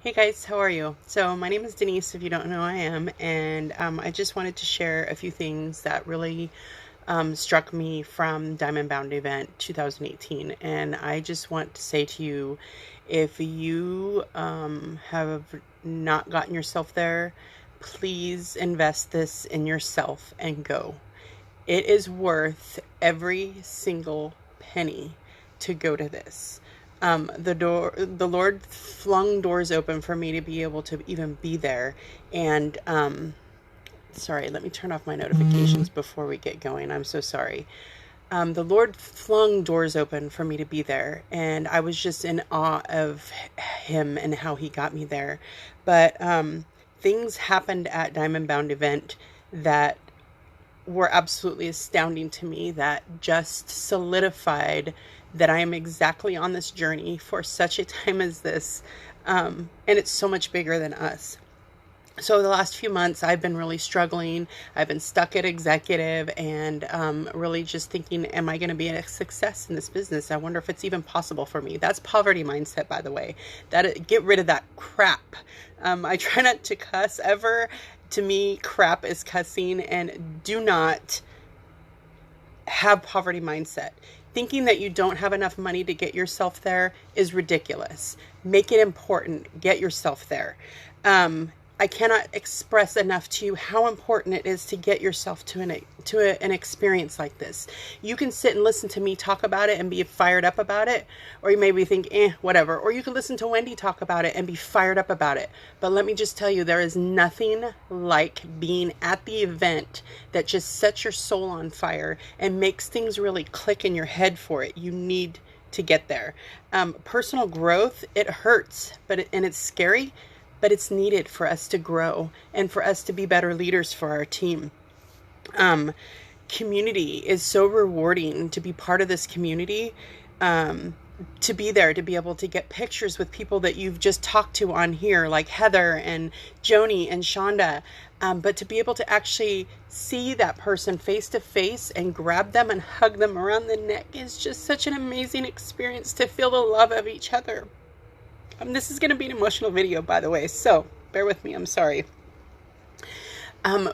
Hey guys, how are you? So, my name is Denise, if you don't know who I am, and I just wanted to share a few things that really struck me from Diamond Bound event 2018. And I just want to say to you, if you have not gotten yourself there, please invest this in yourself and go. It is worth every single penny to go to this. The Lord flung doors open for me to be able to even be there. And sorry, let me turn off my notifications before we get going. I'm so sorry. The Lord flung doors open for me to be there, and I was just in awe of Him and how He got me there. But things happened at Diamond Bound event that were absolutely astounding to me, that just solidified that I am exactly on this journey for such a time as this. And it's so much bigger than us. So the last few months I've been really struggling. I've been stuck at executive and really just thinking, am I going to be a success in this business? I wonder if it's even possible for me. That's poverty mindset, by the way. Get rid of that crap. I try not to cuss ever. To me, crap is cussing, and do not have poverty mindset. Thinking that you don't have enough money to get yourself there is ridiculous. Make it important. Get yourself there. I cannot express enough to you how important it is to get yourself to an experience like this. You can sit and listen to me talk about it and be fired up about it, or you maybe think, whatever. Or you can listen to Wendy talk about it and be fired up about it. But let me just tell you, there is nothing like being at the event that just sets your soul on fire and makes things really click in your head for it. You need to get there. Personal growth, it hurts, and it's scary, but it's needed for us to grow and for us to be better leaders for our team. Community is so rewarding to be part of this community, to be there, to be able to get pictures with people that you've just talked to on here, like Heather and Joni and Shonda, but to be able to actually see that person face to face and grab them and hug them around the neck is just such an amazing experience, to feel the love of each other. This is going to be an emotional video, by the way, so bear with me. I'm sorry.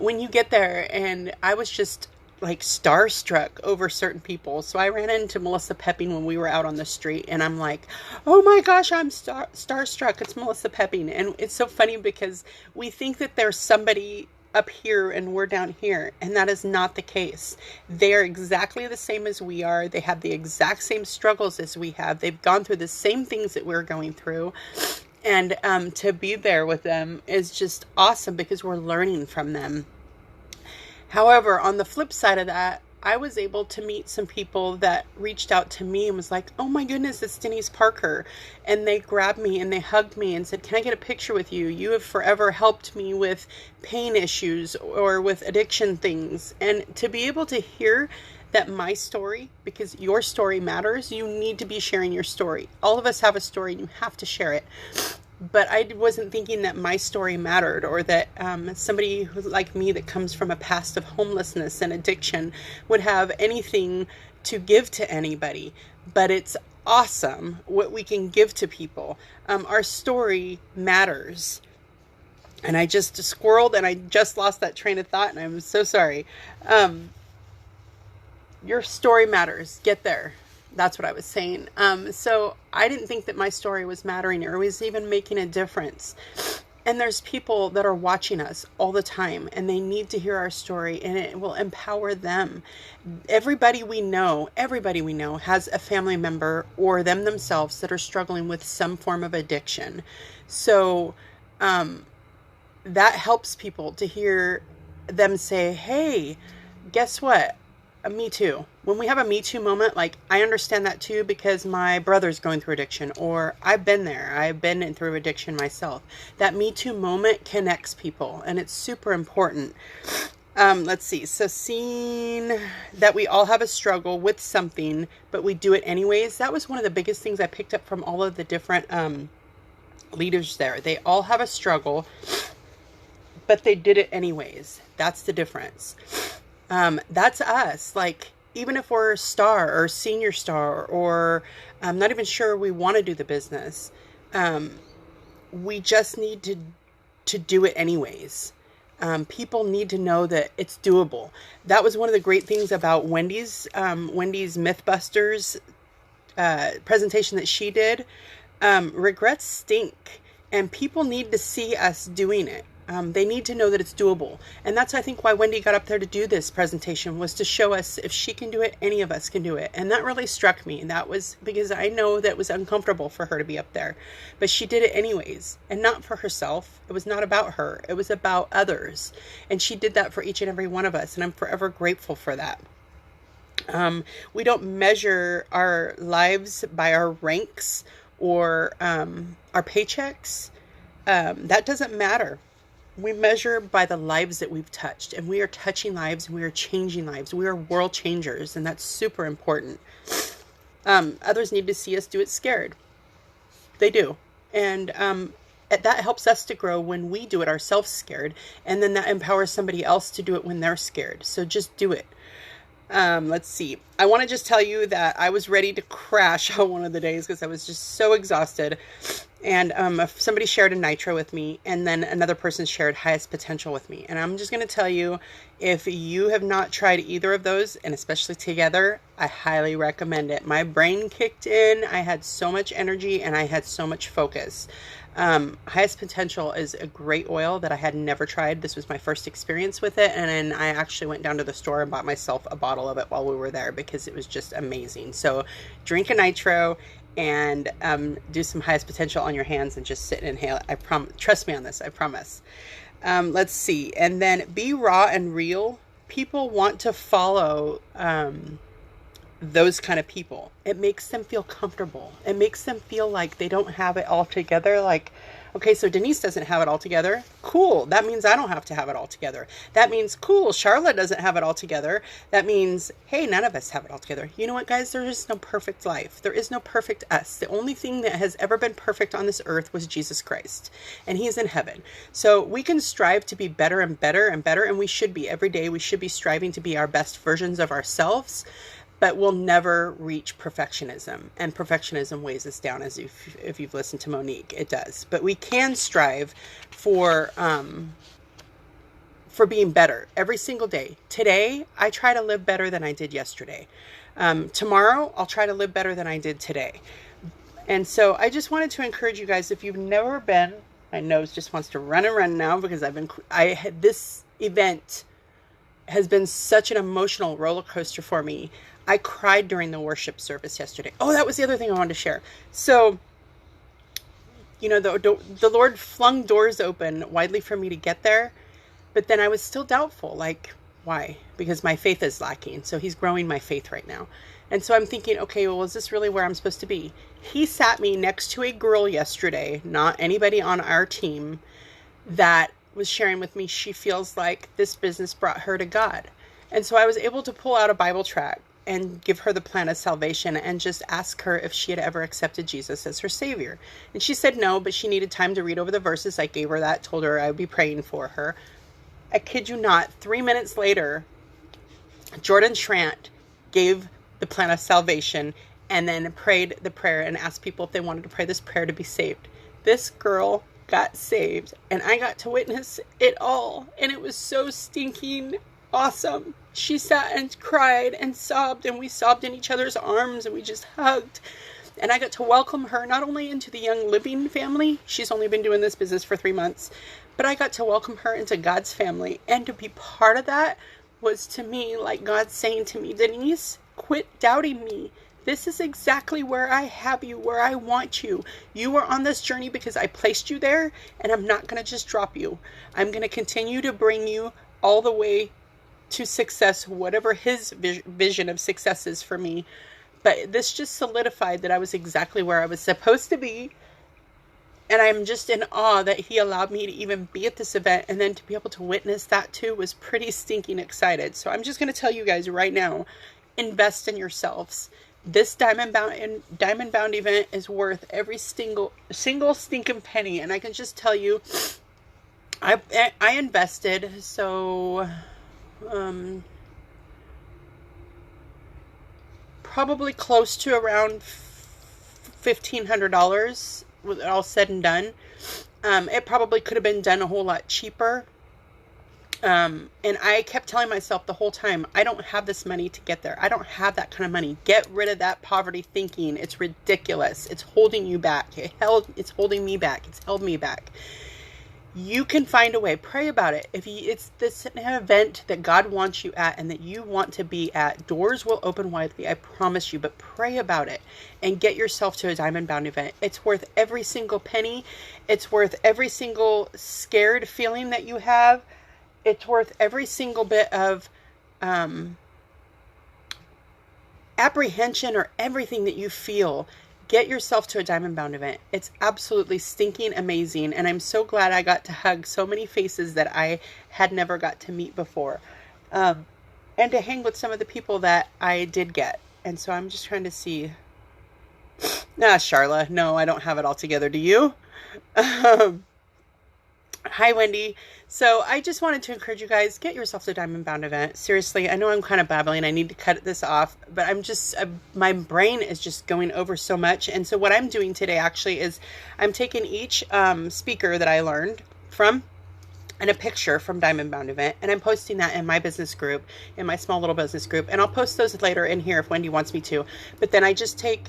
When you get there, and I was just like starstruck over certain people. So I ran into Melissa Pepping when we were out on the street, and I'm like, oh my gosh, I'm starstruck. It's Melissa Pepping. And it's so funny because we think that there's somebody up here and we're down here, and that is not the case. They're exactly the same as we are. They have the exact same struggles as we have. They've gone through the same things that we're going through, and to be there with them is just awesome because we're learning from them. However, on the flip side of that, I was able to meet some people that reached out to me and was like, oh my goodness, it's Denise Parker. And they grabbed me and they hugged me and said, can I get a picture with you? You have forever helped me with pain issues or with addiction things. And to be able to hear that my story, because your story matters, you need to be sharing your story. All of us have a story and you have to share it. But I wasn't thinking that my story mattered, or that somebody who, like me, that comes from a past of homelessness and addiction would have anything to give to anybody. But it's awesome what we can give to people. Our story matters. And I just squirreled and I just lost that train of thought, and I'm so sorry. Your story matters. Get there. That's what I was saying. So I didn't think that my story was mattering or was even making a difference. And there's people that are watching us all the time, and they need to hear our story, and it will empower them. Everybody we know has a family member or them themselves that are struggling with some form of addiction. So that helps people to hear them say, hey, guess what? Me too. When we have a Me Too moment, like, I understand that too because my brother's going through addiction, or I've been there. I've been through addiction myself. That Me Too moment connects people, and it's super important. Let's see. So seeing that we all have a struggle with something, but we do it anyways. That was one of the biggest things I picked up from all of the different leaders there. They all have a struggle, but they did it anyways. That's the difference. That's us. Like, even if we're a star or senior star, or I'm not even sure we want to do the business, we just need to do it anyways. People need to know that it's doable. That was one of the great things about Wendy's Mythbusters presentation that she did. Regrets stink, and people need to see us doing it. They need to know that it's doable. And that's, I think, why Wendy got up there to do this presentation, was to show us if she can do it, any of us can do it. And that really struck me. And that was because I know that it was uncomfortable for her to be up there, but she did it anyways, and not for herself. It was not about her. It was about others. And she did that for each and every one of us. And I'm forever grateful for that. We don't measure our lives by our ranks or our paychecks. That doesn't matter. We measure by the lives that we've touched, and we are touching lives, and we are changing lives. We are world changers, and that's super important. Others need to see us do it scared. They do. And that helps us to grow when we do it ourselves scared, and then that empowers somebody else to do it when they're scared. So just do it. Let's see. I want to just tell you that I was ready to crash on one of the days because I was just so exhausted. And somebody shared a nitro with me, and then another person shared highest potential with me. And I'm just going to tell you, if you have not tried either of those, and especially together, I highly recommend it. My brain kicked in. I had so much energy, and I had so much focus. Highest Potential is a great oil that I had never tried. This was my first experience with it, and then I actually went down to the store and bought myself a bottle of it while we were there because it was just amazing. So drink a nitro and do some Highest Potential on your hands and just sit and inhale it. Trust me on this, I promise. Let's see. And then be raw and real. People want to follow those kind of people. It makes them feel comfortable. It makes them feel like they don't have it all together. Like, okay, so Denise doesn't have it all together. Cool. That means I don't have to have it all together. That means, cool, Charlotte doesn't have it all together. That means, hey, none of us have it all together. You know what, guys? There is no perfect life. There is no perfect us. The only thing that has ever been perfect on this earth was Jesus Christ, and he's in heaven. So we can strive to be better and better and better, and we should be every day. We should be striving to be our best versions of ourselves. But we'll never reach perfectionism, and perfectionism weighs us down, as if you've listened to Monique, it does. But we can strive for being better every single day. Today, I try to live better than I did yesterday. Tomorrow, I'll try to live better than I did today. And so I just wanted to encourage you guys, if you've never been, my nose just wants to run and run now because this event has been such an emotional roller coaster for me. I cried during the worship service yesterday. Oh, that was the other thing I wanted to share. So, you know, the Lord flung doors open widely for me to get there, but then I was still doubtful. Like, why? Because my faith is lacking. So he's growing my faith right now. And so I'm thinking, okay, well, is this really where I'm supposed to be? He sat me next to a girl yesterday, not anybody on our team, that was sharing with me she feels like this business brought her to God. And so I was able to pull out a Bible tract and give her the plan of salvation and just ask her if she had ever accepted Jesus as her Savior. And she said no, but she needed time to read over the verses. I gave her that, told her I would be praying for her. I kid you not, 3 minutes later, Jordan Schrant gave the plan of salvation and then prayed the prayer and asked people if they wanted to pray this prayer to be saved. This girl got saved, and I got to witness it all, and it was so stinking awesome. She sat and cried and sobbed, and we sobbed in each other's arms, and we just hugged. And I got to welcome her not only into the Young Living family, she's only been doing this business for 3 months, but I got to welcome her into God's family. And to be part of that was, to me, like God saying to me, Denise, quit doubting me. This is exactly where I have you, where I want you. You are on this journey because I placed you there, and I'm not going to just drop you. I'm going to continue to bring you all the way to success, whatever his vision of success is for me. But this just solidified that I was exactly where I was supposed to be. And I'm just in awe that he allowed me to even be at this event, and then to be able to witness that too was pretty stinking excited. So I'm just going to tell you guys right now, invest in yourselves. This Diamond Bound event is worth every single stinking penny. And I can just tell you, I invested, so probably close to around $1,500 with it all said and done. It probably could have been done a whole lot cheaper. And I kept telling myself the whole time, I don't have this money to get there. I don't have that kind of money. Get rid of that poverty thinking. It's ridiculous. It's holding you back. It's holding me back. It's held me back. You can find a way. Pray about it. If it's this event that God wants you at and that you want to be at, doors will open widely. I promise you. But pray about it and get yourself to a Diamond Bound event. It's worth every single penny. It's worth every single scared feeling that you have. It's worth every single bit of apprehension or everything that you feel. Get yourself to a Diamond Bound event. It's absolutely stinking amazing. And I'm so glad I got to hug so many faces that I had never got to meet before. And to hang with some of the people that I did get. And so I'm just trying to see. Charla. No, I don't have it all together. Do you? Hi, Wendy. So I just wanted to encourage you guys, get yourself to a Diamond Bound event. Seriously, I know I'm kind of babbling. I need to cut this off, but my brain is just going over so much. And so what I'm doing today actually is I'm taking each speaker that I learned from and a picture from Diamond Bound event, and I'm posting that in my business group, in my small little business group. And I'll post those later in here if Wendy wants me to. But then I just take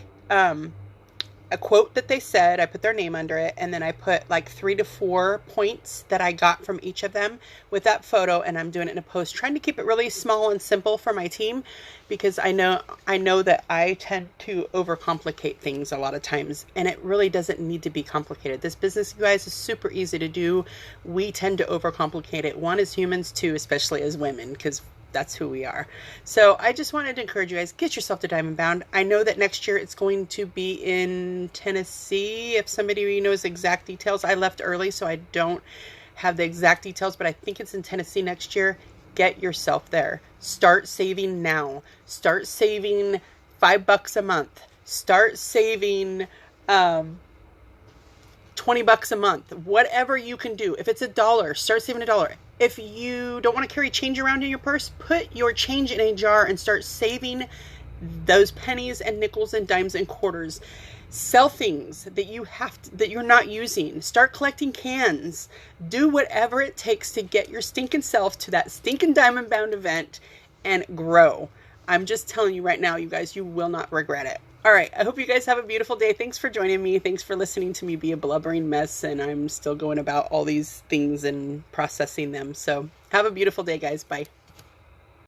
a quote that they said, I put their name under it, and then I put like 3 to 4 points that I got from each of them with that photo, and I'm doing it in a post, trying to keep it really small and simple for my team, because I know that I tend to overcomplicate things a lot of times, and it really doesn't need to be complicated. This business, you guys, is super easy to do. We tend to overcomplicate it. One, as humans, two, especially as women, because that's who we are. So I just wanted to encourage you guys, get yourself to Diamond Bound. I know that next year it's going to be in Tennessee. If somebody knows exact details, I left early, so I don't have the exact details, but I think it's in Tennessee next year. Get yourself there. Start saving now. Start saving $5 a month. Start saving $20 a month. Whatever you can do. If it's $1, start saving $1. If you don't want to carry change around in your purse, put your change in a jar and start saving those pennies and nickels and dimes and quarters. Sell things that you're not using. Start collecting cans. Do whatever it takes to get your stinking self to that stinking Diamond Bound event and grow. I'm just telling you right now, you guys, you will not regret it. All right. I hope you guys have a beautiful day. Thanks for joining me. Thanks for listening to me be a blubbering mess. And I'm still going about all these things and processing them. So have a beautiful day, guys. Bye.